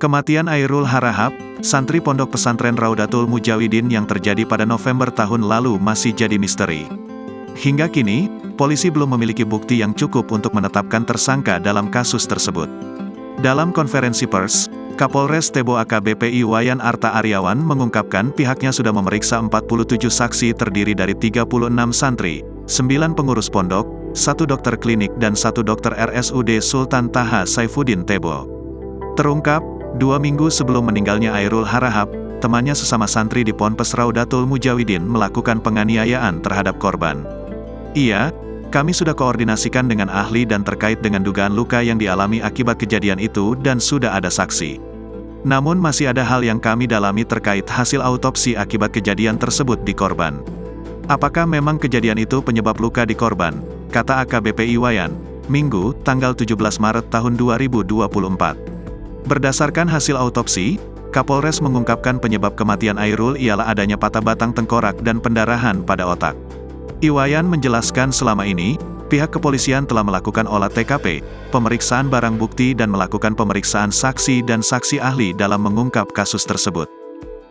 Kematian Airul Harahap, santri Pondok Pesantren Raudatul Mujawidin yang terjadi pada November tahun lalu masih jadi misteri. Hingga kini, polisi belum memiliki bukti yang cukup untuk menetapkan tersangka dalam kasus tersebut. Dalam konferensi pers, Kapolres Tebo AKBP Iwayan Arta Aryawan mengungkapkan pihaknya sudah memeriksa 47 saksi terdiri dari 36 santri, 9 pengurus pondok, 1 dokter klinik dan 1 dokter RSUD Sultan Taha Saifuddin Tebo. Terungkap, 2 minggu sebelum meninggalnya Airul Harahap, temannya sesama santri di Ponpes Raudatul Mujawidin melakukan penganiayaan terhadap korban. Kami sudah koordinasikan dengan ahli dan terkait dengan dugaan luka yang dialami akibat kejadian itu dan sudah ada saksi. Namun masih ada hal yang kami dalami terkait hasil autopsi akibat kejadian tersebut di korban. Apakah memang kejadian itu penyebab luka di korban? Kata AKBP Iwayan, Minggu, tanggal 17 Maret tahun 2024. Berdasarkan hasil autopsi, Kapolres mengungkapkan penyebab kematian Airul ialah adanya patah batang tengkorak dan pendarahan pada otak. Iwayan menjelaskan selama ini, pihak kepolisian telah melakukan olah TKP, pemeriksaan barang bukti dan melakukan pemeriksaan saksi dan saksi ahli dalam mengungkap kasus tersebut.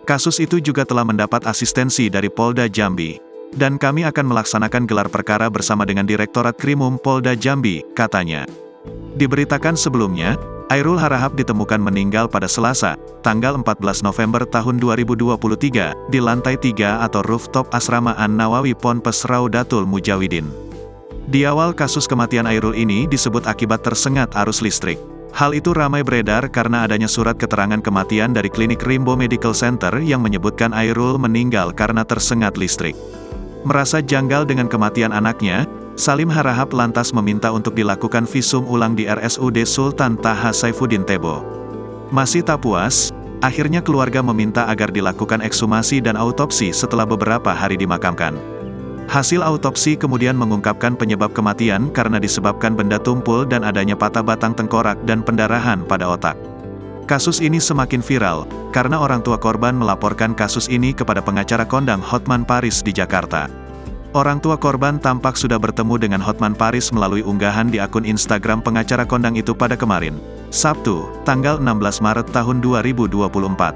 Kasus itu juga telah mendapat asistensi dari Polda Jambi. Dan kami akan melaksanakan gelar perkara bersama dengan Direktorat Krimum Polda Jambi, katanya. Diberitakan sebelumnya, Airul Harahap ditemukan meninggal pada Selasa, tanggal 14 November tahun 2023, di lantai 3 atau rooftop Asrama An-Nawawi Ponpes Raudatul Mujawidin. Di awal kasus kematian Airul ini disebut akibat tersengat arus listrik. Hal itu ramai beredar karena adanya surat keterangan kematian dari klinik Rimbo Medical Center yang menyebutkan Airul meninggal karena tersengat listrik. Merasa janggal dengan kematian anaknya, Salim Harahap lantas meminta untuk dilakukan visum ulang di RSUD Sultan Taha Saifuddin Tebo. Masih tak puas, akhirnya keluarga meminta agar dilakukan ekshumasi dan autopsi setelah beberapa hari dimakamkan. Hasil autopsi kemudian mengungkapkan penyebab kematian karena disebabkan benda tumpul dan adanya patah batang tengkorak dan pendarahan pada otak. Kasus ini semakin viral, karena orang tua korban melaporkan kasus ini kepada pengacara kondang Hotman Paris di Jakarta. Orang tua korban tampak sudah bertemu dengan Hotman Paris melalui unggahan di akun Instagram pengacara kondang itu pada kemarin, Sabtu, tanggal 16 Maret tahun 2024.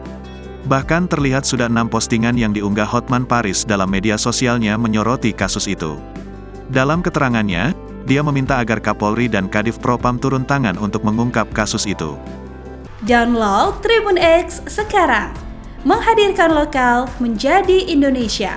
Bahkan terlihat sudah 6 postingan yang diunggah Hotman Paris dalam media sosialnya menyoroti kasus itu. Dalam keterangannya, dia meminta agar Kapolri dan Kadif Propam turun tangan untuk mengungkap kasus itu. Download Tribun X sekarang, menghadirkan lokal menjadi Indonesia.